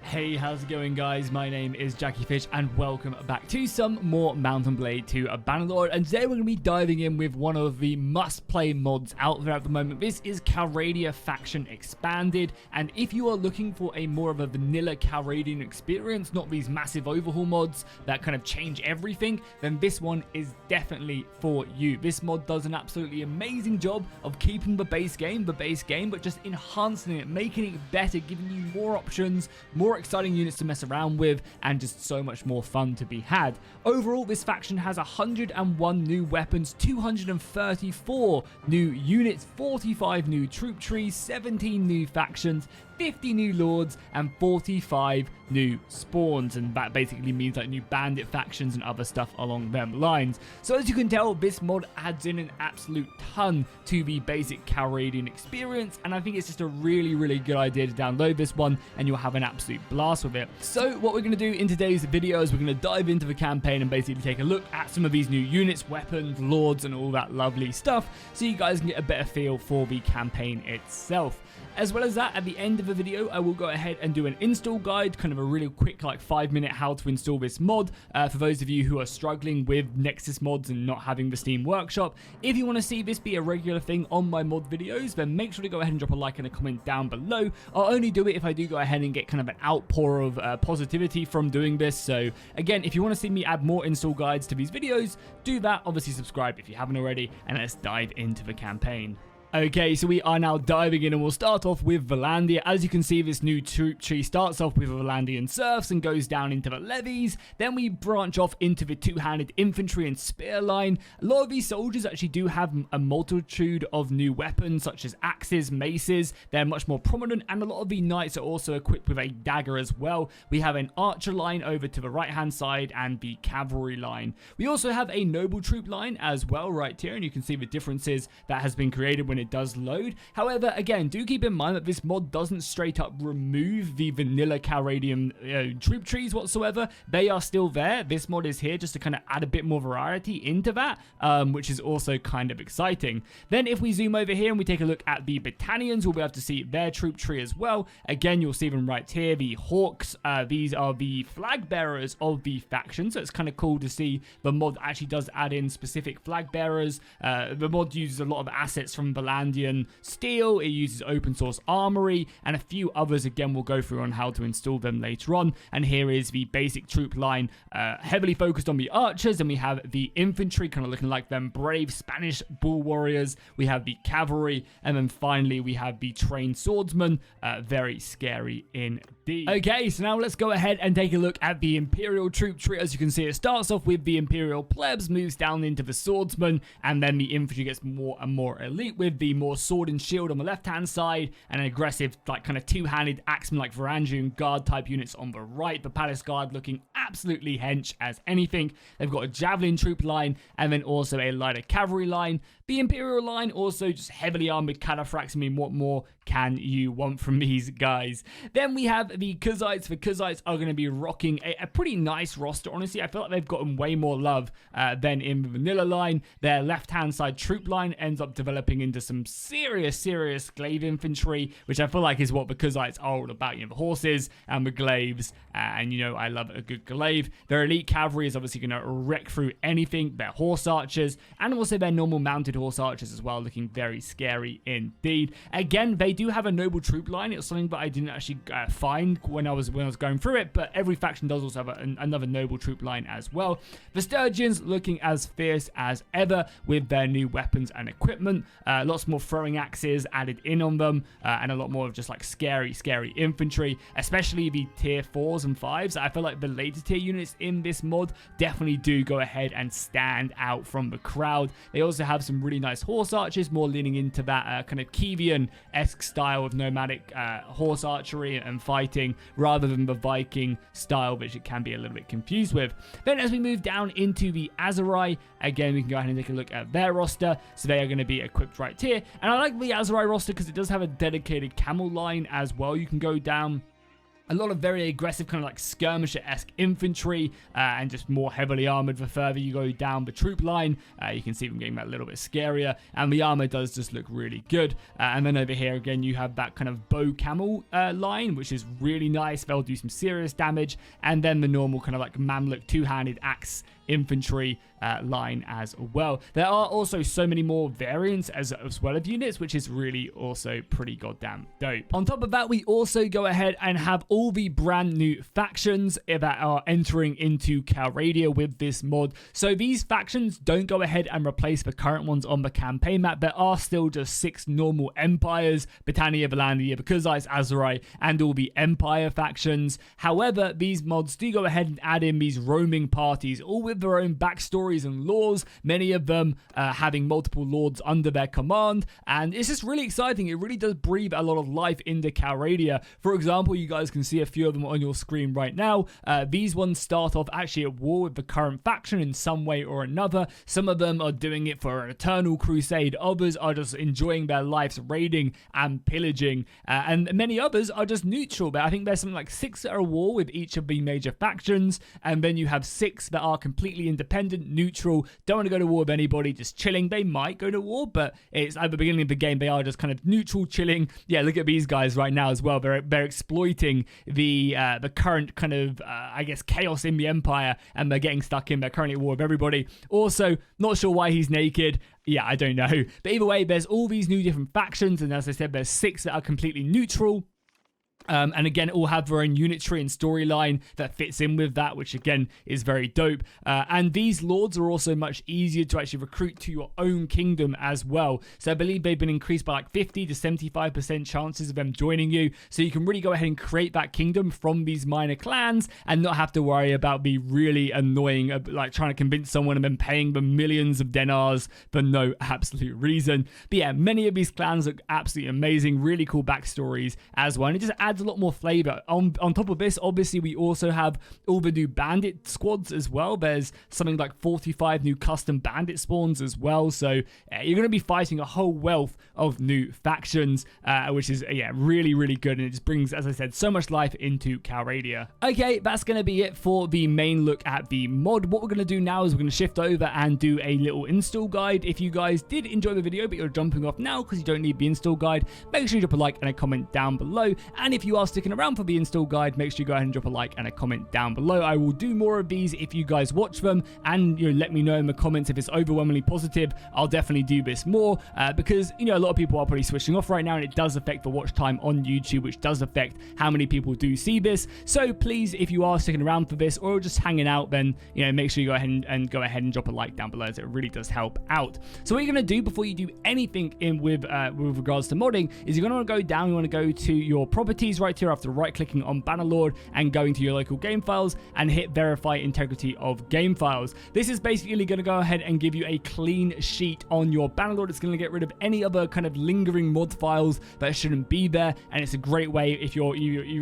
Hey, how's it going, guys? My name is Jackie Fish and welcome back to some more Mountain Blade to a Bannerlord, and today we're going to be diving in with one of the must-play mods out there at the moment. This is Calradia Faction Expanded, and if you are looking for a more of a vanilla Calradian experience, not these massive overhaul mods that kind of change everything, then this one is definitely for you. This mod does an absolutely amazing job of keeping the base game, but just enhancing it, making it better, giving you more options, more exciting units to mess around with, and just so much more fun to be had. Overall, this faction has 101 new weapons, 234 new units, 45 new troop trees, 17 new factions, 50 new lords, and 45 new spawns, and that basically means like new bandit factions and other stuff along them lines. So as you can tell, this mod adds in an absolute ton to the basic Calradian experience, and I think it's just a really good idea to download this one and you'll have an absolute blast with it. So what we're going to do in today's video is we're going to dive into the campaign and basically take a look at some of these new units, weapons, lords, and all that lovely stuff, so you guys can get a better feel for the campaign itself. As well as that, at the end of the video, I will go ahead and do an install guide, kind of a really quick, like 5-minute how to install this mod, for those of you who are struggling with Nexus mods and not having the Steam Workshop. If you want to see this be a regular thing on my mod videos, then make sure to go ahead and drop a like and a comment down below. I'll only do it if I do go ahead and get kind of an outpour of positivity from doing this. So again, if you want to see me add more install guides to these videos, do that. Obviously subscribe if you haven't already, and let's dive into the campaign. Okay, so we are now diving in, and we'll start off with Valandia. As you can see, this new troop tree starts off with Valandian serfs and goes down into the levies. Then we branch off into the two-handed infantry and spear line. A lot of these soldiers actually do have a multitude of new weapons, such as axes, maces. They're much more prominent, and a lot of the knights are also equipped with a dagger as well. We have an archer line over to the right-hand side and the cavalry line. We also have a noble troop line as well right here, and you can see the differences that has been created when it does load. However, again, do keep in mind that this mod doesn't straight up remove the vanilla Calradian troop trees whatsoever. They are still there. This mod is here just to kind of add a bit more variety into that, which is also kind of exciting. Then if we zoom over here and we take a look at the battalions, we'll be able to see their troop tree as well. Again, you'll see them right here, the hawks. These are the flag bearers of the faction, so it's kind of cool to see the mod actually does add in specific flag bearers. The mod uses a lot of assets from Valandian steel. It uses open source armory and a few others. Again, we'll go through on how to install them later on. And here is the basic troop line, heavily focused on the archers, and we have the infantry kind of looking like them brave Spanish bull warriors. We have the cavalry, and then finally we have the trained swordsmen. Very scary indeed. Okay, so now let's go ahead and take a look at the Imperial troop tree. As you can see, it starts off with the Imperial plebs, moves down into the swordsmen, and then the infantry gets more and more elite with the more sword and shield on the left hand side, and an aggressive like kind of two-handed axeman like Varangian guard type units on the right. The palace guard looking absolutely hench as anything. They've got a javelin troop line and then also a lighter cavalry line. The Imperial line also just heavily armored cataphracts. I mean, what more can you want from these guys? Then we have the Kuzites. The Kuzites are going to be rocking a pretty nice roster. Honestly, I feel like they've gotten way more love than in the vanilla line. Their left-hand side troop line ends up developing into some serious glaive infantry, which I feel like is what the Kuzites are all about. You know, the horses and the glaives, and you know, I love a good glaive. Their elite cavalry is obviously going to wreck through anything. Their horse archers, and also their normal mounted horse archers as well, looking very scary indeed. Again, they do have a noble troop line. It's something that I didn't actually find when I was going through it, but every faction does also have another noble troop line as well. The Sturgeons looking as fierce as ever with their new weapons and equipment. Lots more throwing axes added in on them, and a lot more of just like scary infantry, especially the tier 4s and 5s. I feel like the later tier units in this mod definitely do go ahead and stand out from the crowd. They also have some really nice horse archers, more leaning into that kind of Kievan-esque style of nomadic horse archery and fighting, rather than the Viking style, which it can be a little bit confused with. Then as we move down into the Aserai, again, we can go ahead and take a look at their roster. So they are going to be equipped right here, and I like the Aserai roster because it does have a dedicated camel line as well. You can go down A lot of very aggressive kind of like skirmisher-esque infantry and just more heavily armored the further you go down the troop line. You can see them getting that little bit scarier, and the armor does just look really good. And then over here again you have that kind of bow camel line, which is really nice. They'll do some serious damage, and then the normal kind of like Mamluk two-handed axe infantry line as well. There are also so many more variants as well of units, which is really also pretty goddamn dope. On top of that, we also go ahead and have all the brand new factions that are entering into Calradia with this mod. So these factions don't go ahead and replace the current ones on the campaign map. There are still just 6 normal empires: Britannia, Valandia, the Kuzites, Azerai, and all the empire factions. However, these mods do go ahead and add in these roaming parties, all with their own backstories and laws, many of them having multiple lords under their command, and it's just really exciting. It really does breathe a lot of life into Calradia. For example, you guys can see a few of them on your screen right now. These ones start off actually at war with the current faction in some way or another. Some of them are doing it for an eternal crusade, others are just enjoying their lives raiding and pillaging, and many others are just neutral. But I think there's something like 6 that are at war with each of the major factions, and then you have 6 that are completely independent, neutral, don't want to go to war with anybody, just chilling. They might go to war, but it's at the beginning of the game they are just kind of neutral, chilling. Yeah, look at these guys right now as well. They're exploiting the current kind of I guess chaos in the empire, and they're getting stuck in. They're currently at war with everybody. Also, not sure why he's naked. Yeah, I don't know. But either way, there's all these new different factions, and as I said, there's 6 that are completely neutral. And again, all have their own unitary and storyline that fits in with that, which again is very dope. And these lords are also much easier to actually recruit to your own kingdom as well. So I believe they've been increased by like 50 to 75% chances of them joining you. So you can really go ahead and create that kingdom from these minor clans and not have to worry about the really annoying, like trying to convince someone and then paying them millions of dinars for no absolute reason. But yeah, many of these clans look absolutely amazing, really cool backstories as well. And it just adds a lot more flavor. On top of this, obviously, we also have all the new bandit squads as well. There's something like 45 new custom bandit spawns as well. So you're going to be fighting a whole wealth of new factions, which is, yeah, really, really good. And it just brings, as I said, so much life into Calradia. Okay, that's going to be it for the main look at the mod. What we're going to do now is we're going to shift over and do a little install guide. If you guys did enjoy the video, but you're jumping off now because you don't need the install guide, make sure you drop a like and a comment down below. And if you are sticking around for the install guide, make sure you go ahead and drop a like and a comment down below. I will do more of these if you guys watch them, and let me know in the comments if it's overwhelmingly positive. I'll definitely do this more because a lot of people are probably switching off right now, and it does affect the watch time on YouTube, which does affect how many people do see this. So please, if you are sticking around for this or just hanging out, then make sure you go ahead and drop a like down below, as it really does help out. So what you're going to do before you do anything with regards to modding is you're going to want to go down. You want to go to your properties right here after right-clicking on Bannerlord and going to your local game files and hit verify integrity of game files. This is basically going to go ahead and give you a clean sheet on your Bannerlord. It's going to get rid of any other kind of lingering mod files that shouldn't be there, and it's a great way if you're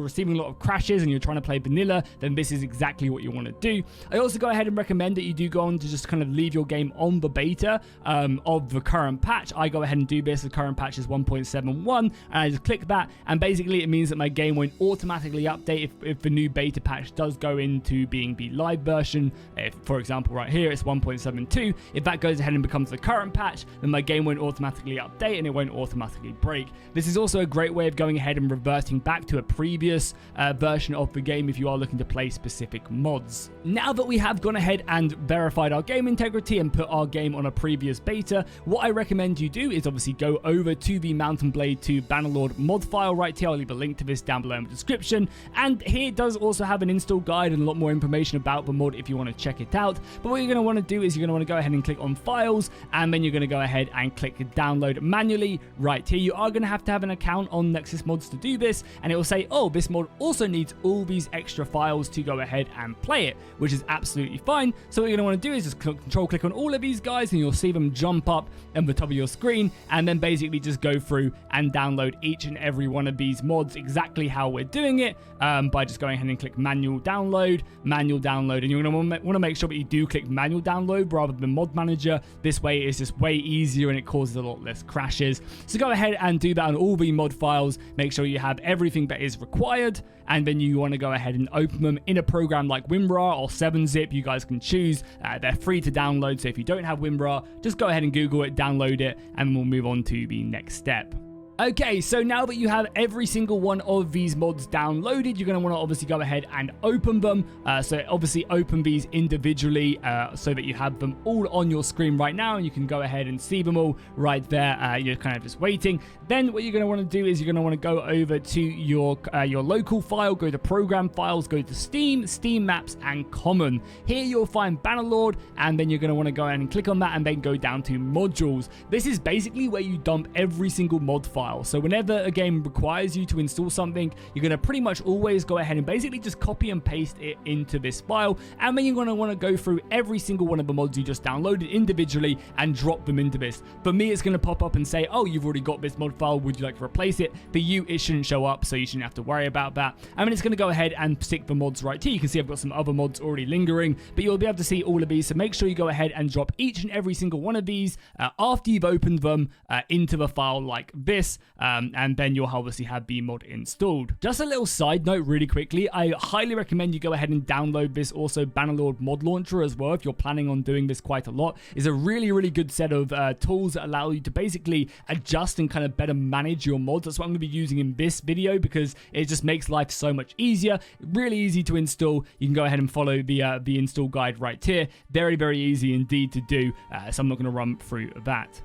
receiving a lot of crashes and you're trying to play vanilla, then this is exactly what you want to do. I also go ahead and recommend that you do go on to just kind of leave your game on the beta of the current patch. I go ahead and do this. The current patch is 1.71, and I just click that, and basically it means that my game won't automatically update if the new beta patch does go into being the live version. If, for example, right here it's 1.72, if that goes ahead and becomes the current patch, then my game won't automatically update and it won't automatically break. This is also a great way of going ahead and reverting back to a previous version of the game if you are looking to play specific mods. Now that we have gone ahead and verified our game integrity and put our game on a previous beta, what I recommend you do is obviously go over to the Mountain Blade 2 Bannerlord mod file right here. I'll leave a link to this down below in the description, and here it does also have an install guide and a lot more information about the mod if you want to check it out. But what you're going to want to do is you're going to want to go ahead and click on files, and then you're going to go ahead and click download manually right here. You are going to have an account on Nexus Mods to do this, and it will say, oh, this mod also needs all these extra files to go ahead and play it, which is absolutely fine. So what you're going to want to do is just control click on all of these guys, and you'll see them jump up on the top of your screen, and then basically just go through and download each and every one of these mods exactly how we're doing it by just going ahead and click manual download, and you're going to want to make sure that you do click manual download rather than mod manager. This way it's just way easier and it causes a lot less crashes. So go ahead and do that on all the mod files. Make sure you have everything that is required, and then you want to go ahead and open them in a program like WinRAR or 7-zip. You guys can choose. They're free to download, so if you don't have WinRAR, just go ahead and Google it, download it, and we'll move on to the next step. Okay, so now that you have every single one of these mods downloaded, you're going to want to obviously go ahead and open them. So obviously open these individually so that you have them all on your screen right now, and you can go ahead and see them all right there. You're kind of just waiting. Then what you're going to want to do is you're going to want to go over to your local file, go to Program Files, go to Steam, Steam Maps, and Common. Here you'll find Bannerlord, and then you're going to want to go ahead and click on that and then go down to Modules. This is basically where you dump every single mod file. So whenever a game requires you to install something, you're going to pretty much always go ahead and basically just copy and paste it into this file, and then you're going to want to go through every single one of the mods you just downloaded individually and drop them into this. For me, it's going to pop up and say, oh, you've already got this mod file, would you like to replace it? For you, it shouldn't show up, so you shouldn't have to worry about that. And then it's going to go ahead and stick the mods right here. You can see I've got some other mods already lingering, but you'll be able to see all of these, so make sure you go ahead and drop each and every single one of these after you've opened them into the file like this. And then you'll obviously have the mod installed. Just a little side note really quickly, I highly recommend you go ahead and download this also Bannerlord mod launcher as well if you're planning on doing this quite a lot. It's a really good set of tools that allow you to basically adjust and kind of better manage your mods. That's what I'm going to be using in this video because it just makes life so much easier. Really easy to install. You can go ahead and follow the install guide right here. Very easy indeed to do, so I'm not going to run through that.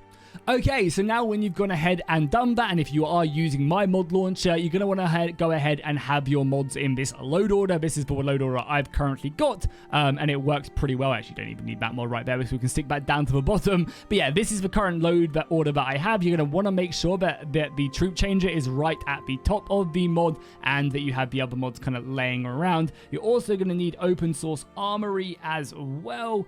Okay, so now when you've gone ahead and done that, and if you are using my mod launcher, you're going to want to go ahead and have your mods in this load order. This is the load order I've currently got, and it works pretty well. Actually, don't even need that mod right there, because we can stick that down to the bottom. But yeah, this is the current order that I have. You're going to want to make sure that the troop changer is right at the top of the mod, and that you have the other mods kind of laying around. You're also going to need open source armory as well,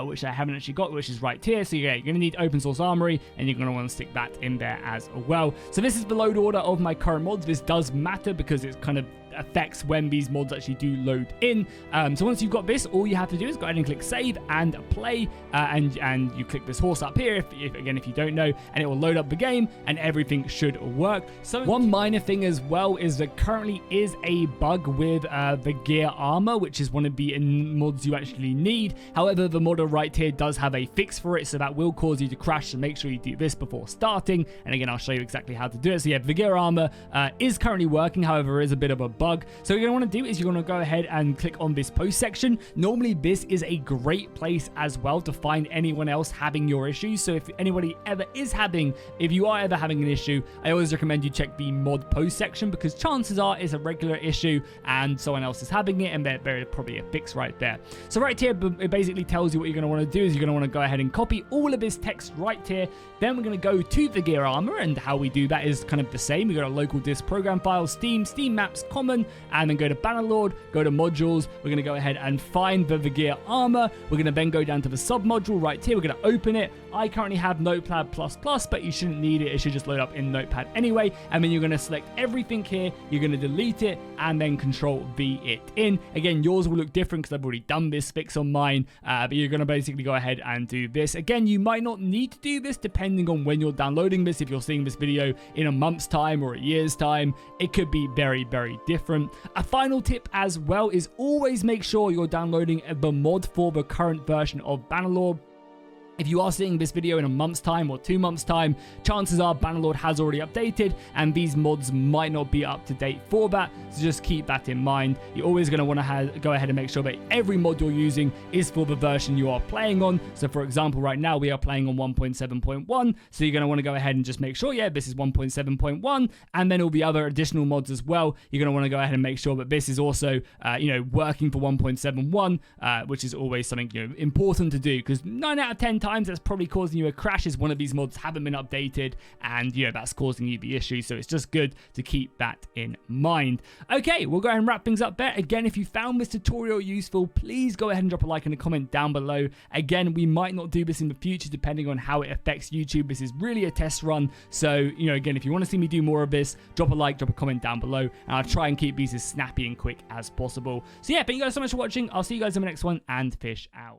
which I haven't actually got, which is right here. So yeah, you're going to need open source armory, and you're going to want to stick that in there as well. So this is the load order of my current mods. This does matter because it's kind of affects when these mods actually do load in. So once you've got this, all you have to do is go ahead and click save and play, and you click this horse up here if you don't know, and it will load up the game and everything should work. So one minor thing as well is that currently is a bug with the gear armor, which is one of the mods you actually need. However, the modder right here does have a fix for it, so that will cause you to crash, so make sure you do this before starting. And again, I'll show you exactly how to do it. So yeah, the gear armor is currently working, however, there is a bit of a bug. So what you're going to want to do is you're going to go ahead and click on this post section. Normally this is a great place as well to find anyone else having your issues. So if anybody ever is having, if you are ever having an issue, I always recommend you check the mod post section, because chances are it's a regular issue and someone else is having it, and there's probably a fix right there. So right here, it basically tells you what you're going to want to do is you're going to want to go ahead and copy all of this text right here. Then we're going to go to the gear armor, and how we do that is kind of the same. We go to local disk program files, Steam, Steam Maps, Common, and then go to Bannerlord, go to Modules. We're going to go ahead and find the gear armor. We're going to then go down to the sub module right here. We're going to open it. I currently have Notepad++, but you shouldn't need it. It should just load up in Notepad anyway. And then you're going to select everything here. You're going to delete it and then Control-V it in. Again, yours will look different because I've already done this fix on mine, but you're going to basically go ahead and do this. Again, you might not need to do this depending on when you're downloading this. If you're seeing this video in a month's time or a year's time, it could be very different. A final tip as well is always make sure you're downloading the mod for the current version of Bannerlord. If you are seeing this video in a month's time or 2 months' time, chances are Bannerlord has already updated and these mods might not be up to date for that, so just keep that in mind. You're always going to want to go ahead and make sure that every mod you're using is for the version you are playing on. So for example, right now we are playing on 1.7.1, so you're going to want to go ahead and just make sure, yeah, this is 1.7.1, and then all the other additional mods as well. You're going to want to go ahead and make sure that this is also, working for 1.71, which is always something important to do, because 9 out of 10 times sometimes that's probably causing you a crash is one of these mods haven't been updated, and you know that's causing you the issue. So it's just good to keep that in mind. Okay, we'll go ahead and wrap things up there. Again, if you found this tutorial useful, please go ahead and drop a like and a comment down below. Again, we might not do this in the future depending on how it affects YouTube. This is really a test run, so you know, again, if you want to see me do more of this, drop a like, drop a comment down below, and I'll try and keep these as snappy and quick as possible. So yeah, thank you guys so much for watching. I'll see you guys in the next one, and fish out.